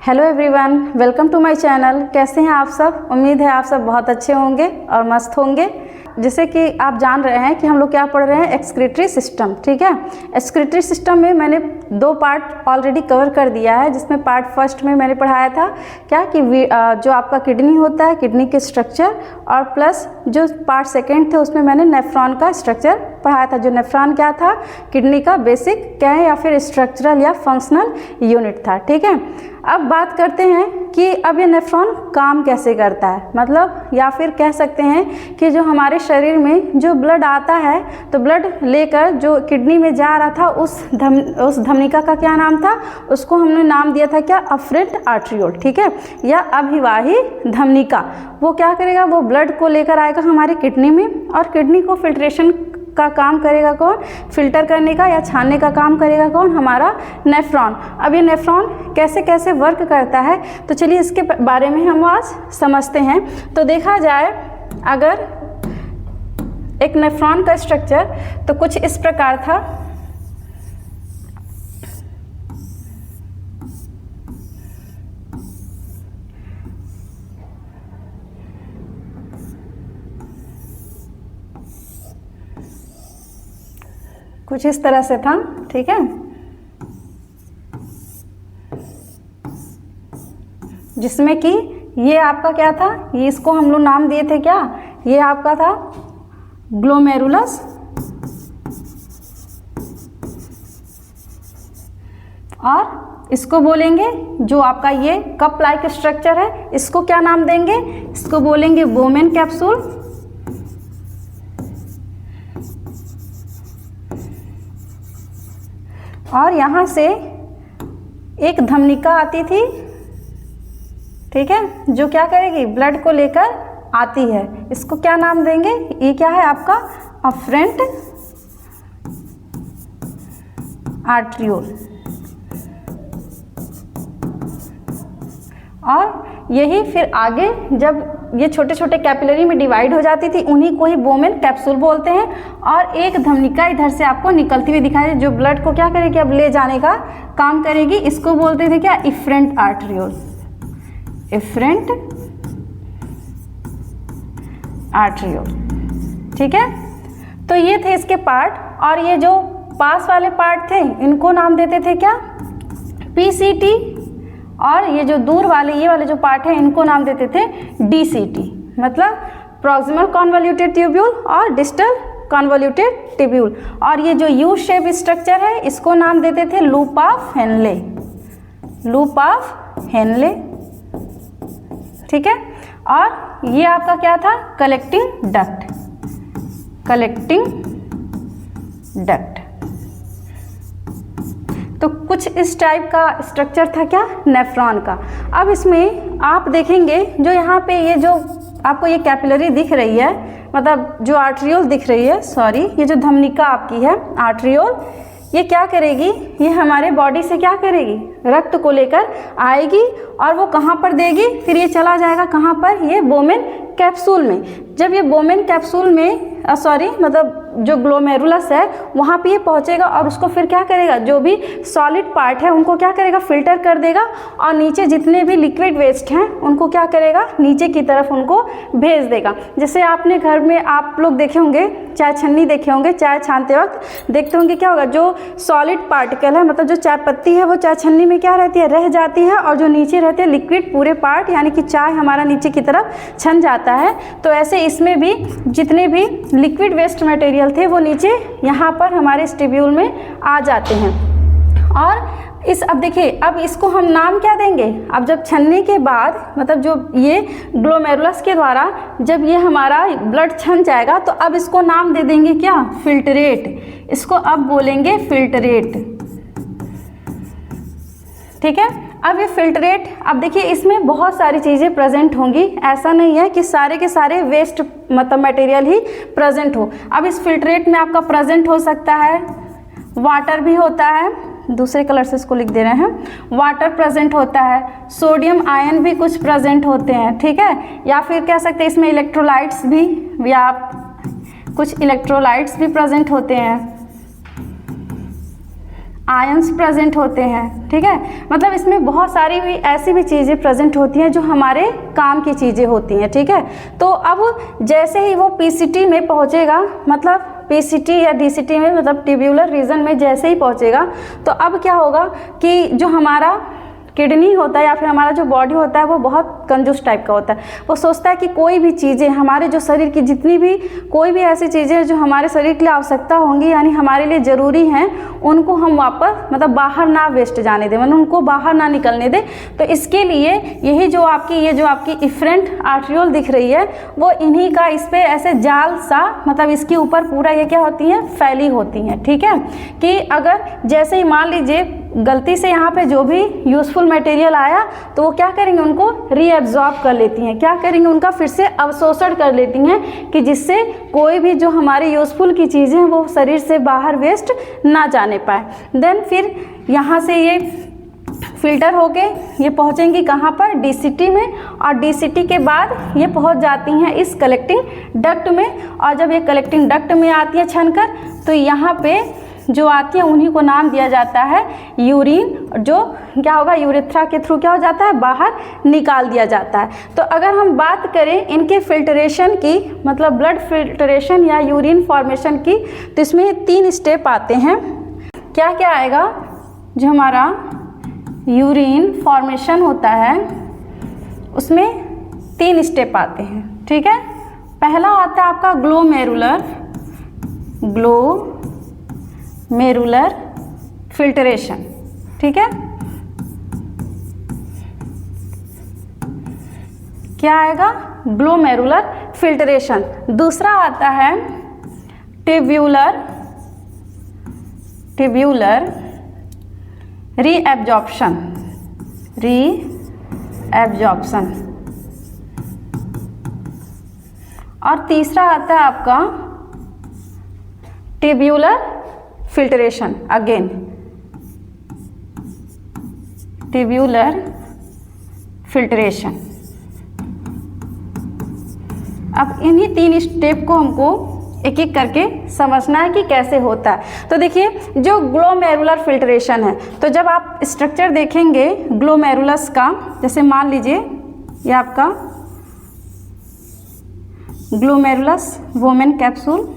Hello everyone, welcome to my channel. कैसे हैं आप सब? उम्मीद है आप सब बहुत अच्छे होंगे और मस्त होंगे। जैसे कि आप जान रहे हैं कि हम लोग क्या पढ़ रहे हैं, एक्सक्रीटरी सिस्टम। ठीक है, एक्सक्रीटरी सिस्टम में मैंने 2 पार्ट ऑलरेडी कवर कर दिया है, जिसमें पार्ट फर्स्ट में मैंने पढ़ाया था क्या कि जो आपका किडनी होता है, किडनी के स्ट्रक्चर, और प्लस जो पार्ट सेकेंड थे उसमें मैंने नेफ्रॉन का स्ट्रक्चर पढ़ाया था। जो नेफ्रॉन क्या था, किडनी का बेसिक क्या है या फिर स्ट्रक्चरल या फंक्शनल यूनिट था। ठीक है, अब बात करते हैं कि अब ये नेफ्रॉन काम कैसे करता है, मतलब या फिर कह सकते हैं कि जो हमारे शरीर में जो ब्लड आता है, तो ब्लड लेकर जो किडनी में जा रहा था उस धमनिका का क्या नाम था, उसको हमने नाम दिया था क्या, अफरेंट आर्टरियोल। ठीक है, या अभिवाही धमनिका। वो क्या करेगा, वो ब्लड को लेकर आएगा हमारे किडनी में, और किडनी को फिल्ट्रेशन का काम करेगा कौन, फिल्टर करने का या छानने का काम करेगा कौन, हमारा नेफ्रॉन। अब ये नेफ्रॉन कैसे कैसे वर्क करता है, तो चलिए इसके बारे में हम आज समझते हैं। तो देखा जाए अगर एक नेफ्रॉन का स्ट्रक्चर तो कुछ इस प्रकार था। कुछ इस तरह से था। ठीक है, जिसमें कि ये आपका क्या था, ये इसको हम लोग नाम दिए थे क्या, ये आपका था ग्लोमेरुलस, और इसको बोलेंगे जो आपका ये कप लाइक स्ट्रक्चर है, इसको क्या नाम देंगे, इसको बोलेंगे बोमेन कैप्सूल। और यहाँ से एक धमनिका आती थी, ठीक है, जो क्या करेगी, ब्लड को लेकर आती है। इसको क्या नाम देंगे, ये क्या है आपका अफरेंट आर्टरियोल। और यही फिर आगे जब ये छोटे छोटे कैपिलरी में डिवाइड हो जाती थी, उन्हीं को ही बोमेन कैप्सूल बोलते हैं। और एक धमनिका इधर से आपको निकलती हुई दिखाई दे, जो ब्लड को क्या करेगी, अब ले जाने का काम करेगी। इसको बोलते थे क्या, इफरेंट आर्टरियोल, इफरेंट आर्टरियोल। ठीक है, तो ये थे इसके पार्ट। और ये जो पास वाले पार्ट थे इनको नाम देते थे क्या, पीसीटी। और ये जो दूर वाले, ये वाले जो पार्ट है, इनको नाम देते थे डीसीटी, मतलब प्रॉक्सिमल कॉन्वोल्यूटेड ट्यूब्यूल और डिस्टल कॉन्वोल्यूटेड ट्यूब्यूल। और ये जो यू शेप स्ट्रक्चर है, इसको नाम देते थे loop of Henle, loop of Henle. ठीक है, और ये आपका क्या था, कलेक्टिंग डक्ट, कलेक्टिंग डक्ट। तो कुछ इस टाइप का स्ट्रक्चर था क्या, नेफ्रॉन का। अब इसमें आप देखेंगे जो यहाँ पे ये जो आपको ये कैपिलरी दिख रही है, मतलब जो आर्टरियोल दिख रही है, सॉरी, ये जो धमनिका आपकी है आर्टरियोल, ये क्या करेगी, ये हमारे बॉडी से क्या करेगी, रक्त को लेकर आएगी और वो कहाँ पर देगी, फिर ये चला जाएगा कहाँ पर, ये बोमेन कैप्सूल में। जब ये बोमेन कैप्सूल में मतलब जो ग्लोमेरुलस है वहाँ पे ये पहुँचेगा, और उसको फिर क्या करेगा, जो भी सॉलिड पार्ट है उनको क्या करेगा, फिल्टर कर देगा, और नीचे जितने भी लिक्विड वेस्ट हैं उनको क्या करेगा, नीचे की तरफ उनको भेज देगा। जैसे आपने घर में आप लोग देखे होंगे, चाय छन्नी देखे होंगे, चाय छानते वक्त देखते होंगे क्या होगा, जो सॉलिड पार्टिकल है, मतलब जो चाय पत्ती है, वो चाय छन्नी में क्या रहती है, रह जाती है, और जो नीचे रहते हैं लिक्विड पूरे पार्ट, यानी कि चाय हमारा नीचे की तरफ छन जाता है। तो ऐसे इसमें भी जितने भी लिक्विड वेस्ट मटेरियल थे वो नीचे यहाँ पर हमारे इस ट्यूब्यूल में आ जाते हैं। और अब देखिए, अब इसको हम नाम क्या देंगे, अब जब छनने के बाद, मतलब जो ये ग्लोमेरुलस के द्वारा जब ये हमारा ब्लड छन जाएगा, तो अब इसको नाम दे देंगे क्या, फिल्ट्रेट। इसको अब बोलेंगे फिल्ट्रेट। ठीक है, अब ये फिल्ट्रेट, अब देखिए इसमें बहुत सारी चीज़ें प्रेजेंट होंगी, ऐसा नहीं है कि सारे के सारे वेस्ट मतलब मटेरियल ही प्रेजेंट हो। अब इस फिल्ट्रेट में आपका प्रेजेंट हो सकता है वाटर भी होता है, दूसरे कलर से इसको लिख दे रहे हैं, वाटर प्रेजेंट होता है, सोडियम आयन भी कुछ प्रेजेंट होते हैं। ठीक है, या फिर कह सकते हैं इसमें इलेक्ट्रोलाइट्स भी, या कुछ इलेक्ट्रोलाइट्स भी प्रेजेंट होते हैं। आयंस प्रेजेंट होते हैं, ठीक है। मतलब इसमें बहुत सारी भी ऐसी भी चीज़ें प्रेजेंट होती हैं जो हमारे काम की चीज़ें होती हैं, ठीक है। तो अब जैसे ही वो पीसीटी में पहुंचेगा, मतलब पीसीटी या डीसीटी में, मतलब ट्यूब्यूलर रीजन में जैसे ही पहुंचेगा, तो अब क्या होगा कि जो हमारा किडनी होता है या फिर हमारा जो बॉडी होता है वो बहुत कंजूस टाइप का होता है। वो सोचता है कि कोई भी चीज़ें हमारे जो शरीर की जितनी भी कोई भी ऐसी चीज़ें जो हमारे शरीर के लिए आवश्यकता होंगी, यानी हमारे लिए ज़रूरी हैं, उनको हम वापस मतलब बाहर ना वेस्ट जाने दें, मतलब उनको बाहर ना निकलने दें। तो इसके लिए यही जो आपकी ये जो आपकी इफरेंट आर्ट्रियोल दिख रही है वो इन्हीं का इस पर ऐसे जाल सा, मतलब इसके ऊपर पूरा ये क्या होती हैं, फैली होती हैं, ठीक है। कि अगर जैसे ही मान लीजिए गलती से यहाँ पे जो भी यूज़फुल मटेरियल आया तो वो क्या करेंगे, उनको रीअब्जॉर्ब कर लेती हैं, क्या करेंगे, उनका फिर से अवशोषण कर लेती हैं, कि जिससे कोई भी जो हमारी यूज़फुल की चीज़ें हैं वो शरीर से बाहर वेस्ट ना जाने पाए। देन फिर यहाँ से ये फिल्टर होके ये पहुँचेंगी कहाँ पर, डीसीटी में, और डीसीटी के बाद ये पहुँच जाती हैं इस कलेक्टिंग डक्ट में। और जब ये कलेक्टिंग डक्ट में आती है छनकर, तो यहाँ पे जो आती है उन्हीं को नाम दिया जाता है यूरिन, जो क्या होगा, यूरेथ्रा के थ्रू क्या हो जाता है, बाहर निकाल दिया जाता है। तो अगर हम बात करें इनके फिल्ट्रेशन की, मतलब ब्लड फिल्ट्रेशन या यूरिन फॉर्मेशन की, तो इसमें 3 स्टेप आते हैं। क्या क्या आएगा, जो हमारा यूरिन फॉर्मेशन होता है उसमें 3 स्टेप आते हैं, ठीक है। पहला आता है आपका ग्लोमेरुलर फिल्ट्रेशन, ठीक है। क्या आएगा, ग्लोमेरुलर फिल्ट्रेशन। दूसरा आता है ट्यूब्यूलर रीएब्जॉर्प्शन। और तीसरा आता है आपका tubular filtration, again tubular filtration. अब इन्हीं 3 स्टेप को हमको एक एक करके समझना है कि कैसे होता है। तो देखिए, जो ग्लोमेरुलर फिल्ट्रेशन है, तो जब आप स्ट्रक्चर देखेंगे ग्लोमेरुलस का, जैसे मान लीजिए ये आपका ग्लोमेरुलस वोमेन कैप्सूल,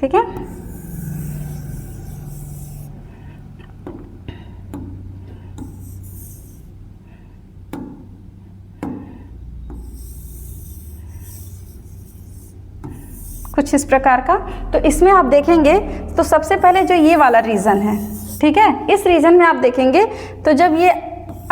ठीक है। कुछ इस प्रकार का। तो इसमें आप देखेंगे तो सबसे पहले जो ये वाला रीजन है, ठीक है, इस रीजन में आप देखेंगे तो जब ये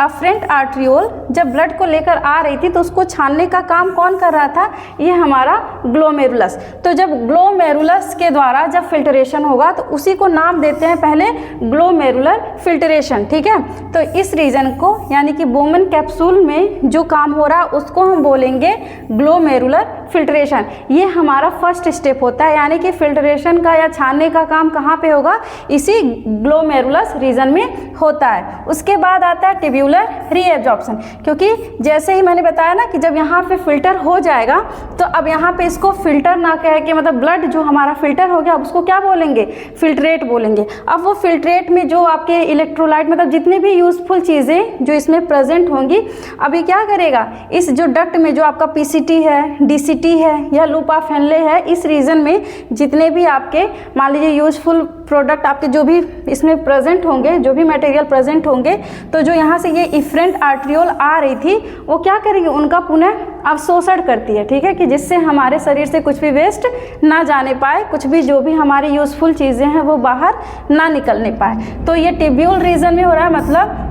अफरेंट आर्ट्रियोल जब ब्लड को लेकर आ रही थी तो उसको छानने का काम कौन कर रहा था, ये हमारा ग्लोमेरुलस। तो जब ग्लोमेरुलस के द्वारा जब फिल्ट्रेशन होगा तो उसी को नाम देते हैं पहले ग्लोमेरुलर फिल्ट्रेशन, ठीक है। तो इस रीजन को यानी कि बोमन कैप्सूल में जो काम हो रहा है उसको हम बोलेंगे ग्लोमेरुलर फिल्ट्रेशन। ये हमारा फर्स्ट स्टेप होता है, यानी कि फिल्ट्रेशन का या छानने का काम कहाँ पे होगा, इसी ग्लोमेरुलस रीजन में होता है। उसके बाद आता है ट्यूब्यूलर रीएब्जॉर्प्शन, क्योंकि जैसे ही मैंने बताया ना कि जब यहाँ पे फिल्टर हो जाएगा तो अब यहाँ पे इसको फिल्टर ना कह के, मतलब ब्लड जो हमारा फिल्टर हो गया अब उसको क्या बोलेंगे, फिल्ट्रेट बोलेंगे। अब वो फिल्ट्रेट में जो आपके इलेक्ट्रोलाइट, मतलब जितनी भी यूजफुल चीज़ें जो इसमें प्रेजेंट होंगी, अभी क्या करेगा, इस जो डक्ट में जो आपका पीसीटी है, डीसीटी है या लूपा फेनले है, इस रीजन में जितने भी आपके मान लीजिए यूजफुल प्रोडक्ट आपके जो भी इसमें प्रेजेंट होंगे, जो भी मटेरियल प्रेजेंट होंगे, तो जो यहाँ से ये इफरेंट आर्ट्रियोल आ रही थी वो क्या करेगी, उनका पुनः अवशोषण करती है, ठीक है, कि जिससे हमारे शरीर से कुछ भी वेस्ट ना जाने पाए, कुछ भी जो भी हमारी यूजफुल चीज़ें हैं वो बाहर ना निकलने पाए। तो ये ट्यूब्यूल रीजन में हो रहा है, मतलब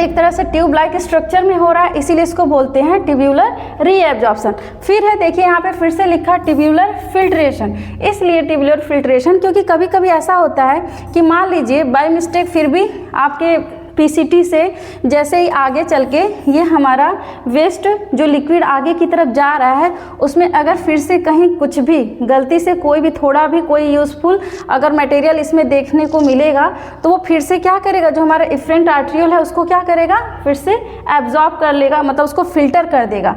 एक तरह से ट्यूब लाइक स्ट्रक्चर में हो रहा है, इसीलिए इसको बोलते हैं ट्यूब्यूलर रीएब्जॉर्प्शन। फिर है देखिए यहाँ पे फिर से लिखा ट्यूब्यूलर फिल्ट्रेशन, इसलिए ट्यूब्यूलर फिल्ट्रेशन क्योंकि कभी कभी ऐसा होता है कि मान लीजिए बाय मिस्टेक फिर भी आपके पीसीटी से जैसे ही आगे चल के ये हमारा वेस्ट जो लिक्विड आगे की तरफ जा रहा है, उसमें अगर फिर से कहीं कुछ भी गलती से कोई भी थोड़ा भी कोई यूज़फुल अगर मटेरियल इसमें देखने को मिलेगा तो वो फिर से क्या करेगा, जो हमारा इफरेंट आर्ट्रियोल है उसको क्या करेगा, फिर से एब्जॉर्ब कर लेगा, मतलब उसको फिल्टर कर देगा।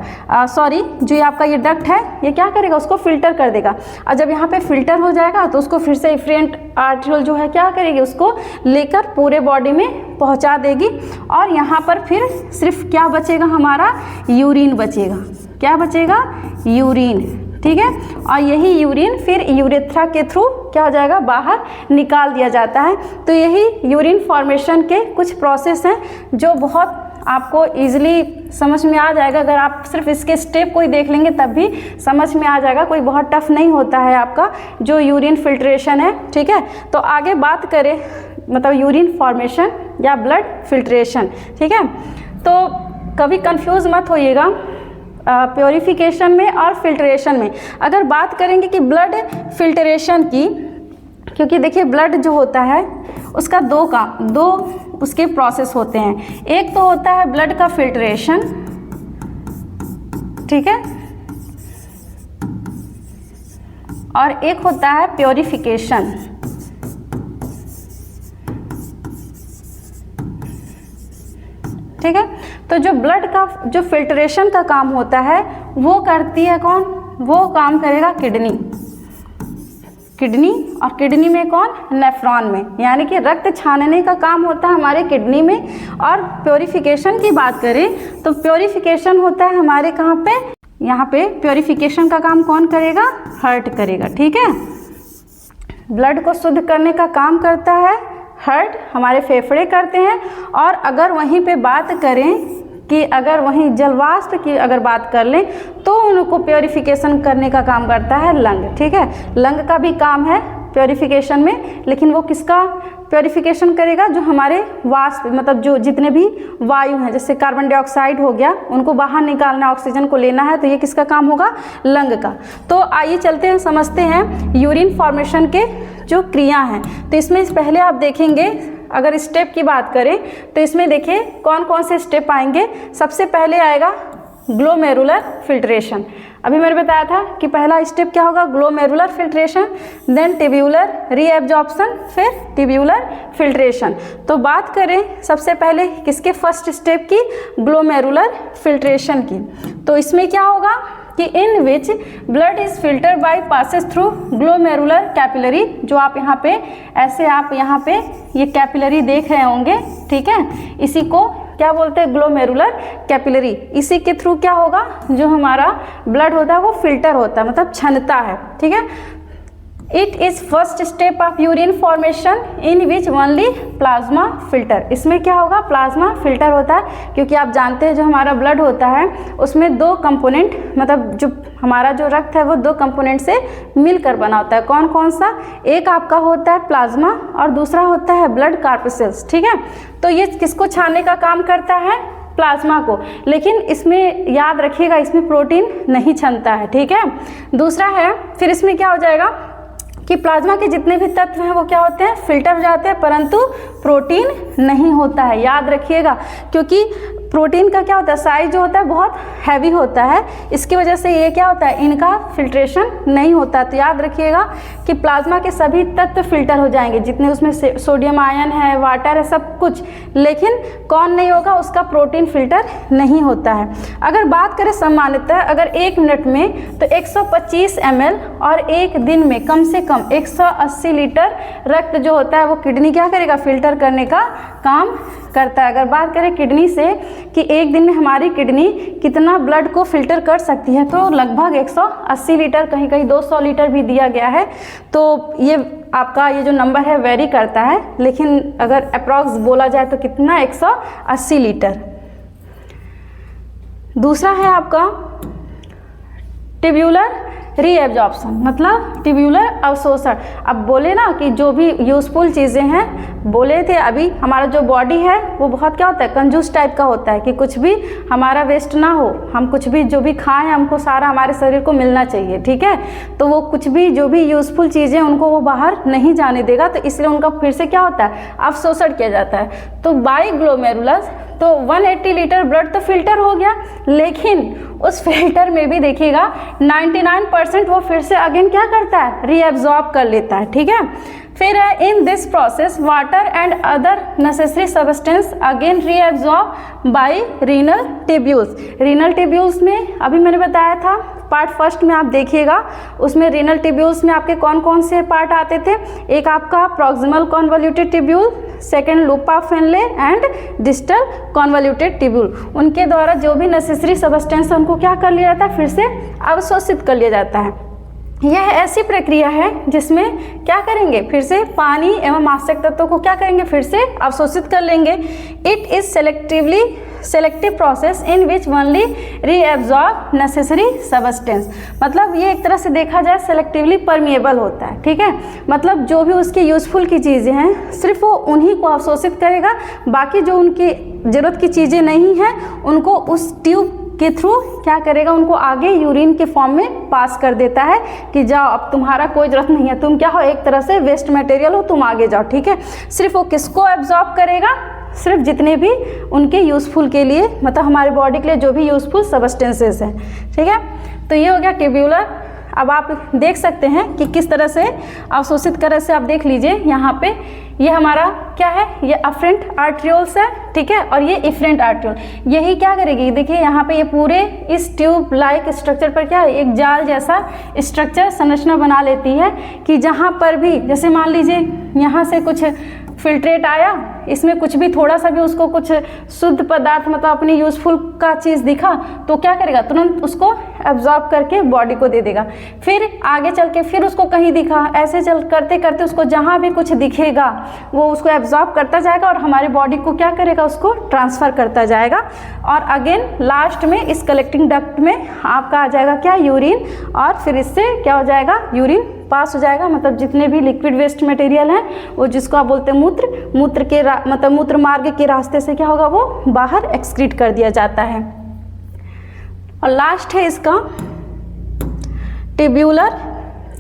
सॉरी, जो ये आपका ये डक्ट है ये क्या करेगा, उसको फिल्टर कर देगा। और जब यहाँ पे फिल्टर हो जाएगा तो उसको फिर से इफरेंट आर्ट्रियोल जो है क्या करेगी, उसको लेकर पूरे बॉडी में पहुँचा देगी। और यहाँ पर फिर सिर्फ क्या बचेगा, हमारा यूरिन बचेगा। क्या बचेगा, यूरिन, ठीक है। और यही यूरिन फिर यूरेथ्रा के थ्रू क्या हो जाएगा, बाहर निकाल दिया जाता है। तो यही यूरिन फॉर्मेशन के कुछ प्रोसेस हैं जो बहुत आपको इजीली समझ में आ जाएगा। अगर आप सिर्फ इसके स्टेप को ही देख लेंगे तब भी समझ में आ जाएगा, कोई बहुत टफ नहीं होता है आपका जो यूरिन फिल्ट्रेशन है, ठीक है। तो आगे बात करें मतलब यूरिन फॉर्मेशन या ब्लड फिल्ट्रेशन, ठीक है। तो कभी कंफ्यूज मत होइएगा प्योरिफिकेशन में और फिल्ट्रेशन में। अगर बात करेंगे कि ब्लड फिल्ट्रेशन की, क्योंकि देखिए ब्लड जो होता है उसका दो उसके प्रोसेस होते हैं। एक तो होता है ब्लड का फिल्ट्रेशन, ठीक है, और एक होता है प्योरिफिकेशन। ठीक है। तो जो ब्लड का जो फिल्ट्रेशन का काम होता है वो करती है कौन, वो काम करेगा किडनी। किडनी, और किडनी में कौन, नेफ्रॉन में, यानी कि रक्त छानने का काम होता है हमारे किडनी में। और प्योरिफिकेशन की बात करें तो प्योरिफिकेशन होता है हमारे कहाँ पे, यहाँ पे प्योरिफिकेशन का काम कौन करेगा, हार्ट करेगा, ठीक है। ब्लड को शुद्ध करने का काम करता है हार्ट, हमारे फेफड़े करते हैं। और अगर वहीं पे बात करें कि अगर वहीं जलवाष्प की अगर बात कर लें तो उनको प्योरिफिकेशन करने का काम करता है लंग, ठीक है। लंग का भी काम है प्योरिफिकेशन में, लेकिन वो किसका प्योरिफिकेशन करेगा, जो हमारे वाष्प मतलब जो जितने भी वायु हैं, जैसे कार्बन डाइऑक्साइड हो गया, उनको बाहर निकालना, ऑक्सीजन को लेना है, तो ये किसका काम होगा, लंग का। तो आइए चलते हैं, समझते हैं यूरिन फॉर्मेशन के जो क्रिया हैं। तो इसमें पहले आप देखेंगे, अगर स्टेप की बात करें तो इसमें देखिए कौन कौन से स्टेप आएंगे। सबसे पहले आएगा ग्लोमेरुलर फिल्ट्रेशन। अभी मैंने बताया था कि पहला स्टेप क्या होगा, glomerular filtration, then tubular reabsorption, फिर टिब्यूलर फिल्ट्रेशन। तो बात करें सबसे पहले किसके, फर्स्ट स्टेप की, ग्लोमेरुलर फिल्ट्रेशन की। तो इसमें क्या होगा कि in which blood is filter by passes through glomerular capillary. जो आप यहाँ पे ऐसे आप यहाँ पे ये कैपिलरी देख रहे होंगे, ठीक है, इसी को क्या बोलते हैं, ग्लोमेरुलर कैपिलरी। इसी के थ्रू क्या होगा, जो हमारा ब्लड होता है वो फिल्टर होता है, मतलब छनता है, ठीक है। It is first step of urine formation in which only plasma filter. इसमें क्या होगा, प्लाज्मा फिल्टर होता है, क्योंकि आप जानते हैं जो हमारा ब्लड होता है उसमें दो कंपोनेंट, मतलब जो हमारा जो रक्त है वो दो कंपोनेंट से मिलकर बना होता है। कौन कौन सा, एक आपका होता है प्लाज्मा और दूसरा होता है ब्लड कार्पसेल्स, ठीक है। तो ये किसको छानने का काम करता है, प्लाज्मा को। लेकिन इसमें याद रखिएगा इसमें प्रोटीन नहीं छनता है, ठीक है। दूसरा है फिर इसमें क्या हो जाएगा कि प्लाज्मा के जितने भी तत्व हैं वो क्या होते हैं, फिल्टर हो जाते हैं, परंतु प्रोटीन नहीं होता है, याद रखिएगा। क्योंकि प्रोटीन का क्या होता है, साइज जो होता है बहुत हैवी होता है, इसकी वजह से ये क्या होता है, इनका फिल्ट्रेशन नहीं होता। तो याद रखिएगा कि प्लाज्मा के सभी तत्व फिल्टर हो जाएंगे, जितने उसमें सोडियम आयन है, वाटर है, सब कुछ, लेकिन कौन नहीं होगा, उसका प्रोटीन फिल्टर नहीं होता है। अगर बात करें सामान्यतः अगर 1 मिनट में तो 125 ml और एक दिन में कम से कम 180 लीटर रक्त जो होता है वो किडनी क्या करेगा, फिल्टर करने का काम करता है। अगर बात करें किडनी से कि एक दिन में हमारी किडनी कितना ब्लड को फिल्टर कर सकती है, तो लगभग 180 लीटर, कहीं कहीं 200 लीटर भी दिया गया है। तो ये आपका ये जो नंबर है वेरी करता है, लेकिन अगर अप्रॉक्स बोला जाए तो कितना, 180 लीटर। दूसरा है आपका टिब्यूलर रीएब्जॉर्प्शन मतलब ट्यूब्यूलर अवशोषण। अब बोले ना कि जो भी यूज़फुल चीज़ें हैं, बोले थे अभी हमारा जो बॉडी है वो बहुत क्या होता है, कंजूस टाइप का होता है कि कुछ भी हमारा वेस्ट ना हो, हम कुछ भी जो भी खाएं हमको सारा हमारे शरीर को मिलना चाहिए, ठीक है। तो वो कुछ भी जो भी यूज़फुल चीज़ें उनको वो बाहर नहीं जाने देगा, तो इसलिए उनका फिर से क्या होता है, अवशोषण किया जाता है। तो बाई ग्लोमेरुलस तो 180 लीटर ब्लड तो फिल्टर हो गया, लेकिन उस फिल्टर में भी देखिएगा 99% वो फिर से अगेन क्या करता है, रीएब्जॉर्ब कर लेता है, ठीक है। फिर है in this process water and other necessary substance again reabsorb bye renal tubules. Renal tubules में अभी मैंने बताया था पार्ट फर्स्ट में आप देखिएगा, उसमें रीनल ट्यूब्यूल्स में आपके कौन कौन से पार्ट आते थे, एक आपका proximal convoluted tubule, second loop of Henle and distal convoluted tubule. उनके द्वारा जो भी नेसेसरी सब्सटेंस उनको क्या कर लिया जाता है, फिर से अवशोषित कर लिया जाता है। यह ऐसी प्रक्रिया है जिसमें क्या करेंगे, फिर से पानी एवं आवश्यक तत्वों को क्या करेंगे, फिर से अवशोषित कर लेंगे। It is selective process in which only reabsorb necessary substance. मतलब ये एक तरह से देखा जाए सेलेक्टिवली परमिएबल होता है, ठीक है। मतलब जो भी उसकी यूजफुल की चीज़ें हैं सिर्फ वो उन्हीं को अवशोषित करेगा, बाकी जो उनकी ज़रूरत की चीज़ें नहीं हैं उनको उस ट्यूब के थ्रू क्या करेगा, उनको आगे यूरिन के फॉर्म में पास कर देता है कि जाओ अब तुम्हारा कोई ज़रूरत नहीं है, तुम क्या हो, एक तरह से वेस्ट मटेरियल हो, तुम आगे जाओ, ठीक है। सिर्फ वो किसको एब्जॉर्ब करेगा, सिर्फ जितने भी उनके यूज़फुल के लिए, मतलब हमारे बॉडी के लिए जो भी यूज़फुल सब्सटेंसेस हैं, ठीक है। तो ये हो गया ट्यूब्यूलर। अब आप देख सकते हैं कि किस तरह से अवशोषित करे से आप देख लीजिए यहाँ पे, ये हमारा क्या है, ये अफरेंट आर्ट्रियोल्स है, ठीक है, और ये इफरेंट आर्ट्रियोल। यही क्या करेगी, देखिए यहाँ पे ये पूरे इस ट्यूब लाइक स्ट्रक्चर पर क्या है, एक जाल जैसा स्ट्रक्चर संरचना बना लेती है कि जहाँ पर भी, जैसे मान लीजिए यहाँ से कुछ फिल्ट्रेट आया, इसमें कुछ भी थोड़ा सा भी उसको कुछ शुद्ध पदार्थ मतलब अपनी यूज़फुल का चीज़ दिखा तो क्या करेगा, तुरंत उसको एब्जॉर्ब करके बॉडी को दे देगा। फिर आगे चल के फिर उसको कहीं दिखा, ऐसे चल करते करते उसको जहाँ भी कुछ दिखेगा वो उसको एब्जॉर्ब करता जाएगा और हमारी बॉडी को क्या करेगा, उसको ट्रांसफ़र करता जाएगा। और अगेन लास्ट में इस कलेक्टिंग डक्ट में आपका आ जाएगा क्या, यूरिन, और फिर इससे क्या हो जाएगा, यूरिन पास हो जाएगा, मतलब जितने भी लिक्विड वेस्ट मटेरियल हैं वो जिसको आप बोलते हैं मूत्र के मतलब मूत्र मार्ग के रास्ते से क्या होगा, वो बाहर एक्सक्रीट कर दिया जाता है। और लास्ट है इसका ट्यूब्यूलर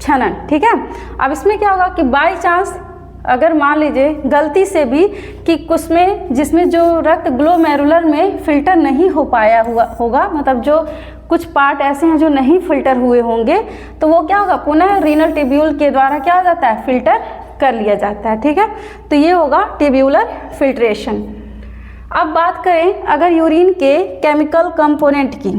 छनन, ठीक है। अब इसमें क्या होगा कि बाय चांस अगर मान लीजिए गलती से भी कि कुछ में जिसमें जो रक्त ग्लोमेरुलर में फिल्टर नहीं हो पाया होगा, मतलब जो कुछ पार्ट ऐसे हैं जो नहीं फिल्टर हुए होंगे, तो वो क्या होगा, पुनः रीनल ट्यूब्यूल के द्वारा क्या हो जाता है, फिल्टर कर लिया जाता है, ठीक है। तो ये होगा ट्यूब्यूलर फिल्ट्रेशन। अब बात करें अगर यूरिन के केमिकल कंपोनेंट की,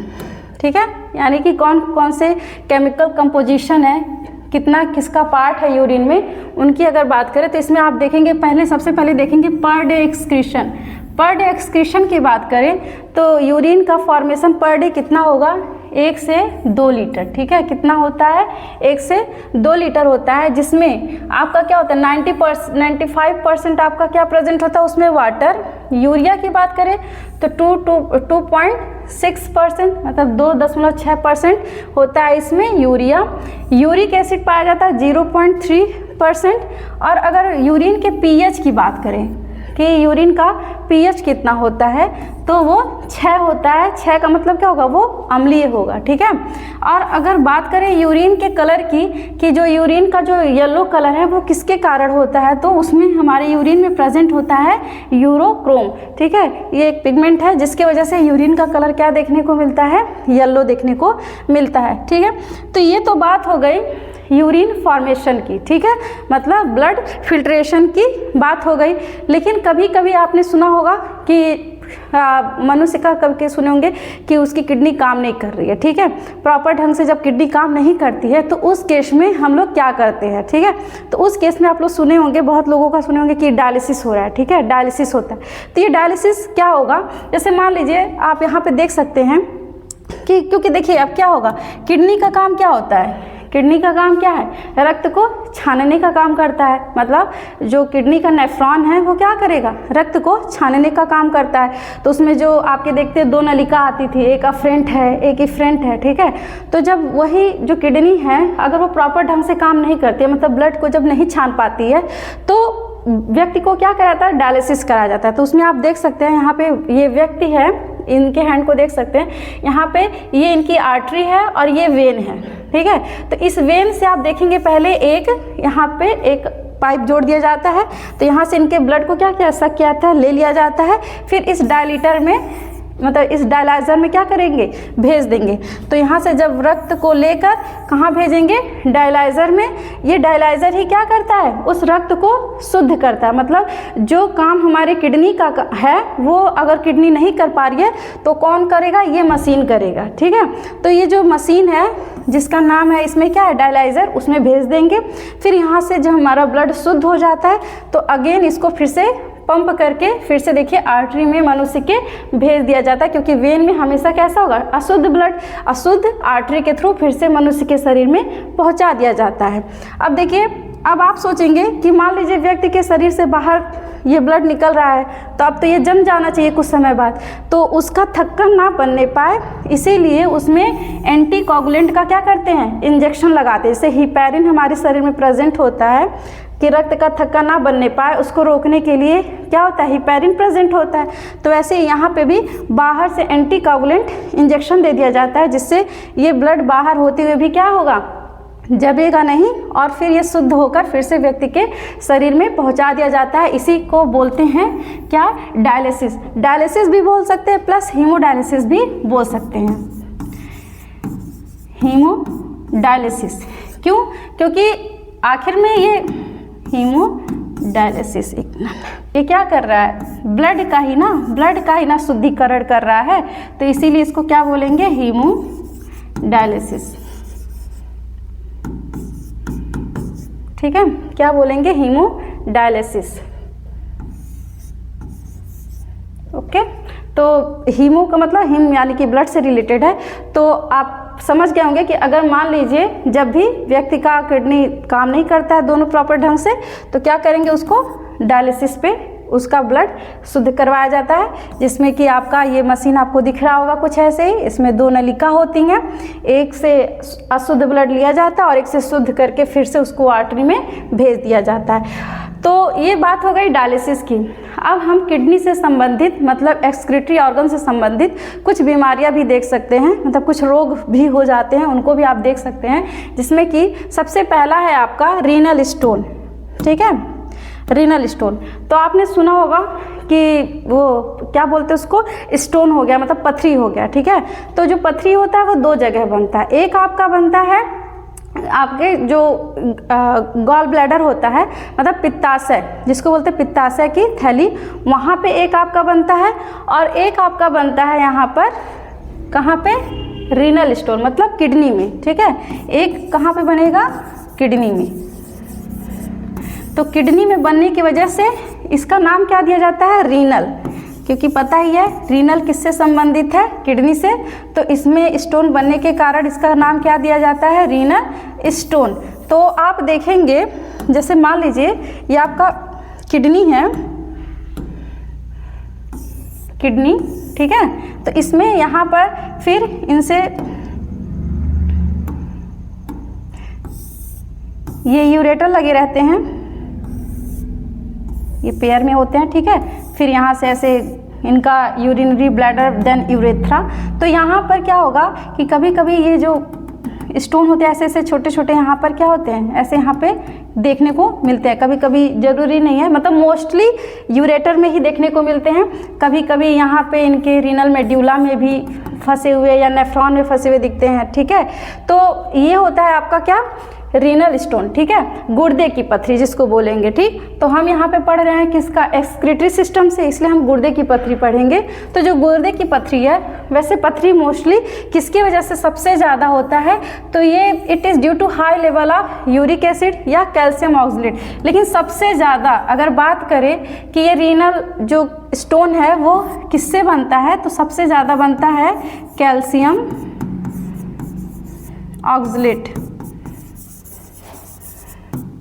ठीक है, यानी कि कौन कौन से केमिकल कंपोजिशन है, कितना किसका पार्ट है यूरिन में, उनकी अगर बात करें तो इसमें आप देखेंगे सबसे पहले देखेंगे per day excretion. Per day excretion की बात करें तो यूरिन का फॉर्मेशन पर डे कितना होगा, 1 से 2 लीटर, ठीक है। कितना होता है, 1 से 2 लीटर होता है, जिसमें आपका क्या होता है 95% आपका क्या प्रेजेंट होता है उसमें वाटर। यूरिया की बात करें तो 2.6% मतलब 2.6% होता है इसमें यूरिया। यूरिक एसिड पाया जाता है 0.3%। और अगर यूरिन के पीएच की बात करें कि यूरिन का पीएच कितना होता है तो वो 6 होता है। 6 का मतलब क्या होगा, वो अम्लीय होगा, ठीक है। और अगर बात करें यूरिन के कलर की कि जो यूरिन का जो येलो कलर है वो किसके कारण होता है, तो उसमें हमारे यूरिन में प्रेजेंट होता है यूरोक्रोम, ठीक है। ये एक पिगमेंट है जिसकी वजह से यूरिन का कलर क्या देखने को मिलता है, येलो देखने को मिलता है, ठीक है। तो ये तो बात हो गई यूरिन फॉर्मेशन की, ठीक है, मतलब ब्लड फिल्ट्रेशन की बात हो गई। लेकिन कभी कभी आपने सुना होगा कि मनुष्य का कभी सुने होंगे कि उसकी किडनी काम नहीं कर रही है, ठीक है। प्रॉपर ढंग से जब किडनी काम नहीं करती है तो उस केस में हम लोग क्या करते हैं, ठीक है। तो उस केस में आप लोग सुने होंगे, बहुत लोगों का सुने होंगे कि डायलिसिस हो रहा है, ठीक है, डायलिसिस होता है। तो ये डायलिसिस क्या होगा, जैसे मान लीजिए आप यहाँ पे देख सकते हैं कि क्योंकि देखिए अब क्या होगा, किडनी का काम क्या होता है किडनी का काम क्या है? रक्त को छानने का काम करता है। मतलब जो किडनी का नेफ्रॉन है वो क्या करेगा? रक्त को छानने का काम करता है। तो उसमें जो आपके देखते हैं 2 नलिका आती थी, एक अफ्रेंट है एक इफ्रेंट है, ठीक है। तो जब वही जो किडनी है अगर वो प्रॉपर ढंग से काम नहीं करती है, मतलब ब्लड को जब नहीं छान पाती है, तो व्यक्ति को क्या कराया जाता है? डायलिसिस कराया जाता है। तो उसमें आप देख सकते हैं यहाँ पे ये व्यक्ति है, इनके हैंड को देख सकते हैं, यहाँ पे ये इनकी आर्टरी है और ये वेन है, ठीक है। तो इस वेन से आप देखेंगे पहले एक यहाँ पे एक पाइप जोड़ दिया जाता है, तो यहाँ से इनके ब्लड को क्या किया सक किया था, ले लिया जाता है, फिर इस डायलीटर में मतलब इस डायलाइज़र में क्या करेंगे? भेज देंगे। तो यहाँ से जब रक्त को लेकर कहाँ भेजेंगे? डायलाइज़र में। ये डायलाइज़र ही क्या करता है? उस रक्त को शुद्ध करता है। मतलब जो काम हमारे किडनी का है वो अगर किडनी नहीं कर पा रही है तो कौन करेगा? ये मशीन करेगा, ठीक है। तो ये जो मशीन है जिसका नाम है, इसमें क्या है? डायलाइज़र, उसमें भेज देंगे। फिर यहाँ से जब हमारा ब्लड शुद्ध हो जाता है तो अगेन इसको फिर से पंप करके फिर से देखिए आर्टरी में मनुष्य के भेज दिया जाता है, क्योंकि वेन में हमेशा कैसा होगा? अशुद्ध ब्लड, अशुद्ध आर्टरी के थ्रू फिर से मनुष्य के शरीर में पहुंचा दिया जाता है। अब देखिए, अब आप सोचेंगे कि मान लीजिए व्यक्ति के शरीर से बाहर ये ब्लड निकल रहा है, तो अब तो ये जम जाना चाहिए कुछ समय बाद, तो उसका थक्कन ना बनने पाए इसीलिए उसमें एंटीकोगुलेंट का क्या करते हैं? इंजेक्शन लगाते हैं। जैसे हिपैरिन हमारे शरीर में प्रेजेंट होता है कि रक्त का थक्का ना बनने पाए, उसको रोकने के लिए क्या होता है? हिपैरिन प्रेजेंट होता है। तो वैसे यहाँ पे भी बाहर से एंटीकोगुलेंट इंजेक्शन दे दिया जाता है, जिससे ये ब्लड बाहर होते हुए भी क्या होगा? जमेगा नहीं और फिर ये शुद्ध होकर फिर से व्यक्ति के शरीर में पहुंचा दिया जाता है। इसी को बोलते हैं क्या? डायलिसिस। डायलिसिस भी बोल सकते हैं प्लस हीमोडायलिसिस भी बोल सकते हैं। हीमोडायलिसिस क्यों? क्योंकि आखिर में ये हीमोडायलिसिस ये क्या कर रहा है? ब्लड का ही ना शुद्धिकरण कर रहा है, तो इसीलिए इसको क्या बोलेंगे? हीमोडायलिसिस, ठीक है। क्या बोलेंगे? Haemodialysis, okay. तो हीमो का मतलब हिम यानी कि ब्लड से रिलेटेड है। तो आप समझ गए होंगे कि अगर मान लीजिए जब भी व्यक्ति का किडनी काम नहीं करता है दोनों प्रॉपर ढंग से, तो क्या करेंगे? उसको डायलिसिस पे उसका ब्लड शुद्ध करवाया जाता है, जिसमें कि आपका ये मशीन आपको दिख रहा होगा कुछ ऐसे ही। इसमें 2 नलिका होती हैं, एक से अशुद्ध ब्लड लिया जाता है और एक से शुद्ध करके फिर से उसको आर्टरी में भेज दिया जाता है। तो ये बात हो गई डायलिसिस की। अब हम किडनी से संबंधित मतलब एक्सक्रीटरी ऑर्गन से संबंधित कुछ बीमारियां भी देख सकते हैं, मतलब कुछ रोग भी हो जाते हैं, उनको भी आप देख सकते हैं, जिसमें कि सबसे पहला है आपका रीनल स्टोन, ठीक है। रीनल स्टोन तो आपने सुना होगा कि वो क्या बोलते हैं उसको? स्टोन हो गया, मतलब पथरी हो गया, ठीक है। तो जो पथरी होता है वो 2 जगह बनता है। एक आपका बनता है आपके जो गॉल ब्लैडर होता है, मतलब पित्ताशय, जिसको बोलते हैं पित्ताशय की थैली, वहाँ पे एक आपका बनता है, और एक आपका बनता है यहाँ पर, कहाँ पे? रीनल स्टोन, मतलब किडनी में, ठीक है। एक कहाँ पे बनेगा? किडनी में। तो किडनी में बनने की वजह से इसका नाम क्या दिया जाता है? रीनल, क्योंकि पता ही है रीनल किससे संबंधित है? किडनी से। तो इसमें स्टोन बनने के कारण इसका नाम क्या दिया जाता है? Renal stone. तो आप देखेंगे जैसे मान लीजिए ये आपका किडनी है, किडनी, ठीक है। तो इसमें यहाँ पर फिर इनसे ये यूरेटर लगे रहते हैं, ये पेयर में होते हैं, ठीक है। फिर यहाँ से ऐसे इनका यूरिनरी ब्लैडर देन यूरेथ्रा। तो यहाँ पर क्या होगा कि कभी कभी ये जो स्टोन होते हैं ऐसे ऐसे छोटे छोटे यहाँ पर क्या होते हैं? ऐसे यहाँ पे देखने को मिलते हैं। कभी कभी जरूरी नहीं है, मतलब मोस्टली यूरेटर में ही देखने को मिलते हैं। कभी कभी यहाँ पे इनके रीनल मेड्यूला में भी फंसे हुए या नेफ्रॉन में फंसे हुए दिखते हैं, ठीक है। तो ये होता है आपका क्या? रीनल स्टोन, ठीक है। गुर्दे की पथरी जिसको बोलेंगे, ठीक। तो हम यहाँ पे पढ़ रहे हैं किसका? एक्सक्रीटरी सिस्टम से, इसलिए हम गुर्दे की पथरी पढ़ेंगे। तो जो गुर्दे की पथरी है, वैसे पथरी मोस्टली किसकी वजह से सबसे ज़्यादा होता है? तो ये it is due to high level of uric acid या कैल्शियम ऑक्सलेट। लेकिन सबसे ज़्यादा अगर बात करें कि ये रीनल जो स्टोन है वो किससे बनता है, तो सबसे ज़्यादा बनता है कैल्शियम ऑक्सलेट,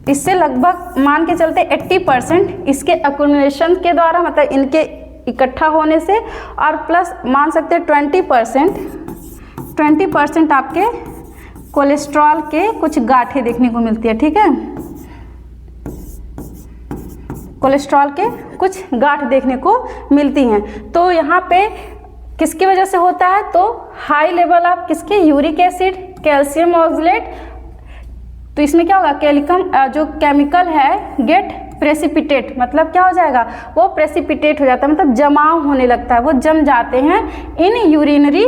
इससे लगभग मान के चलते 80% इसके अक्यूमुलेशन के द्वारा, मतलब इनके इकट्ठा होने से, और प्लस मान सकते हैं 20% आपके कोलेस्ट्रॉल के कुछ गांठें देखने को मिलती है। ठीक है, कोलेस्ट्रॉल के कुछ गांठ देखने को मिलती हैं। तो यहाँ पे किसकी वजह से होता है, तो हाई लेवल ऑफ किसके, यूरिक एसिड, कैल्शियम ऑक्सलेट। तो इसमें क्या होगा, जो केमिकल है गेट प्रेसिपिटेट, मतलब क्या हो जाएगा, वो प्रेसिपिटेट हो जाता है, मतलब जमाव होने लगता है, वो जम जाते हैं इन यूरिनरी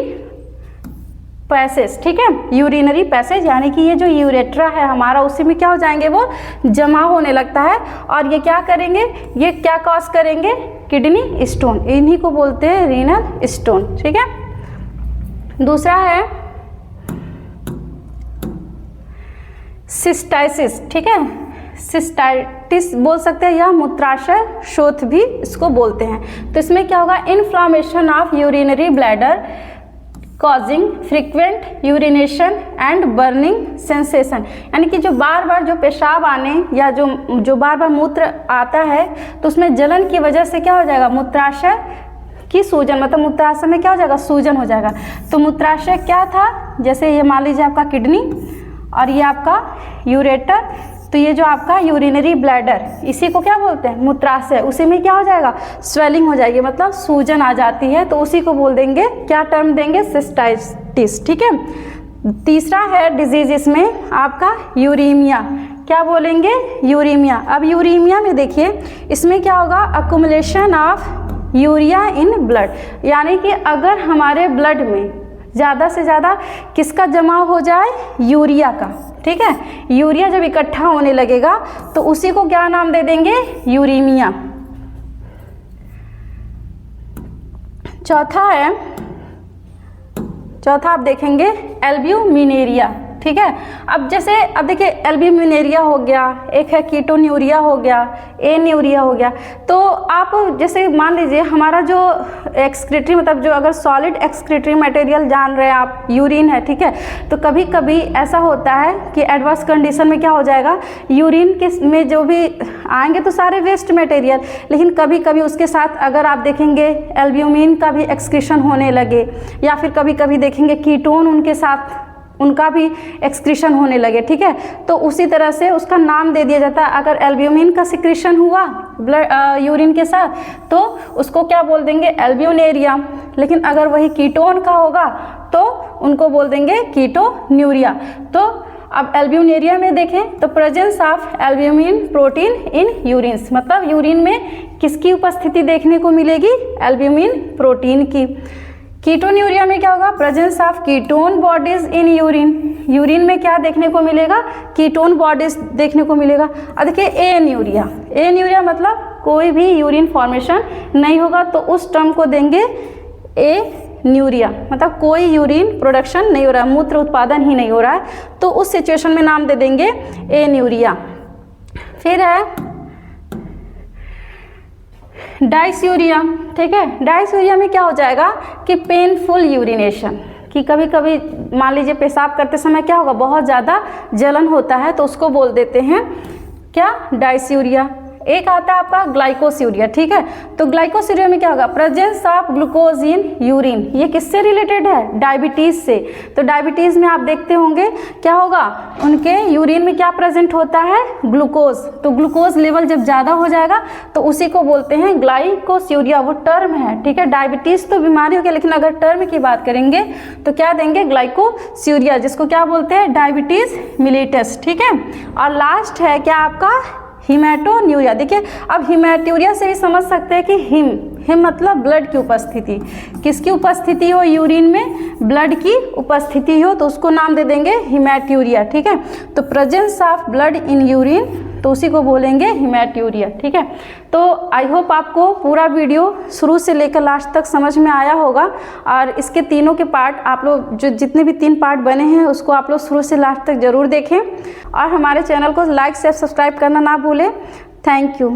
पैसेज। ठीक है, यूरिनरी पैसेज यानी कि ये जो यूरेट्रा है हमारा, उसी में क्या हो जाएंगे, वो जमा होने लगता है। और ये क्या करेंगे, ये क्या कॉज करेंगे, किडनी स्टोन, इन्हीं को बोलते हैं रीनल स्टोन। ठीक है, दूसरा है सिस्टाइसिस। ठीक है, सिस्टाइटिस बोल सकते हैं या मूत्राशय शोथ भी इसको बोलते हैं। तो इसमें क्या होगा, inflammation of urinary bladder causing frequent urination and burning sensation, यानी कि जो बार बार जो पेशाब आने या जो बार बार मूत्र आता है, तो उसमें जलन की वजह से क्या हो जाएगा, मूत्राशय की सूजन, मतलब मूत्राशय में क्या हो जाएगा, सूजन हो जाएगा। तो मूत्राशय क्या था, जैसे ये मान लीजिए आपका किडनी और ये आपका यूरेटर, तो ये जो आपका यूरिनरी ब्लैडर, इसी को क्या बोलते हैं, मूत्राशय, उसी में क्या हो जाएगा, स्वेलिंग हो जाएगी, मतलब सूजन आ जाती है, तो उसी को बोल देंगे, क्या टर्म देंगे, सिस्टाइटिस। ठीक है, तीसरा है डिजीज इसमें आपका यूरीमिया, क्या बोलेंगे, यूरीमिया। अब यूरीमिया में देखिए इसमें क्या होगा, accumulation of urea in blood, यानी कि अगर हमारे ब्लड में ज़्यादा से ज़्यादा किसका जमाव हो जाए, यूरिया का। ठीक है, यूरिया जब इकट्ठा होने लगेगा तो उसी को क्या नाम दे देंगे, यूरीमिया। चौथा आप देखेंगे एल्ब्यूमिनेरिया। ठीक है, अब देखिए एल्ब्यूमिनेरिया हो गया, एक है कीटोन्यूरिया हो गया, एन्यूरिया हो गया। तो आप जैसे मान लीजिए हमारा जो एक्सक्रीटरी, मतलब जो अगर सॉलिड एक्सक्रीटरी मटेरियल जान रहे हैं आप, यूरिन है। ठीक है, तो कभी कभी ऐसा होता है कि एडवर्स कंडीशन में क्या हो जाएगा, यूरिन के में जो भी आएंगे तो सारे वेस्ट मटेरियल, लेकिन कभी कभी उसके साथ अगर आप देखेंगे एल्ब्यूमिन का भी एक्सक्रीशन होने लगे, या फिर कभी कभी देखेंगे कीटोन उनके साथ उनका भी एक्सक्रीशन होने लगे। ठीक है, तो उसी तरह से उसका नाम दे दिया जाता है। अगर एल्ब्यूमिन का सिक्रीशन हुआ यूरिन के साथ तो उसको क्या बोल देंगे, एल्ब्यूनेरिया। लेकिन अगर वही कीटोन का होगा तो उनको बोल देंगे कीटोन्यूरिया। तो अब एल्ब्यूनेरिया में देखें तो presence of albumin protein in urines, मतलब यूरिन में किसकी उपस्थिति देखने को मिलेगी, एल्ब्यूमिन प्रोटीन की। कीटोन्यूरिया में क्या होगा, presence of ketone bodies in urine, urine में क्या देखने को मिलेगा, कीटोन बॉडीज देखने को मिलेगा। अब देखिए एन्यूरिया मतलब कोई भी यूरिन फॉर्मेशन नहीं होगा, तो उस टर्म को देंगे एन्यूरिया, मतलब कोई यूरिन प्रोडक्शन नहीं हो रहा है, मूत्र उत्पादन ही नहीं हो रहा है, तो उस सिचुएशन में नाम दे देंगे एन्यूरिया। फिर है डायस्यूरिया। ठीक है, डायस्यूरिया में क्या हो जाएगा कि पेनफुल यूरिनेशन, कि कभी कभी मान लीजिए पेशाब करते समय क्या होगा, बहुत ज़्यादा जलन होता है, तो उसको बोल देते हैं क्या, डायस्यूरिया। एक आता है आपका ग्लाइकोस्यूरिया। ठीक है, तो ग्लाइकोस्यूरिया में क्या होगा, presence of glucose in urine, ये किससे रिलेटेड है, डायबिटीज़ से। तो डायबिटीज़ में आप देखते होंगे क्या होगा, उनके यूरिन में क्या प्रेजेंट होता है, ग्लूकोज। तो ग्लूकोज लेवल जब ज़्यादा हो जाएगा तो उसी को बोलते हैं ग्लाइकोस्यूरिया, वो टर्म है। ठीक है, डायबिटीज़ तो बीमारी हो गया, लेकिन अगर टर्म की बात करेंगे तो क्या देंगे, ग्लाइकोस्यूरिया, जिसको क्या बोलते हैं, डायबिटीज़ मिलिटस। ठीक है, और लास्ट है क्या आपका, हीमेटोन्यूरिया। देखिए अब हीमेटोरिया से भी समझ सकते हैं कि हिम मतलब ब्लड की उपस्थिति, किसकी उपस्थिति हो, यूरिन में ब्लड की उपस्थिति हो, तो उसको नाम दे देंगे हीमेटोरिया। ठीक है, तो presence of blood in urine, तो उसी को बोलेंगे हीमेटोरिया। ठीक है, तो आई होप आपको पूरा वीडियो शुरू से लेकर लास्ट तक समझ में आया होगा, और इसके तीनों के पार्ट आप लोग जो जितने भी 3 पार्ट बने हैं उसको आप लोग शुरू से लास्ट तक ज़रूर देखें, और हमारे चैनल को लाइक शेयर सब्सक्राइब करना ना भूलें। Thank you.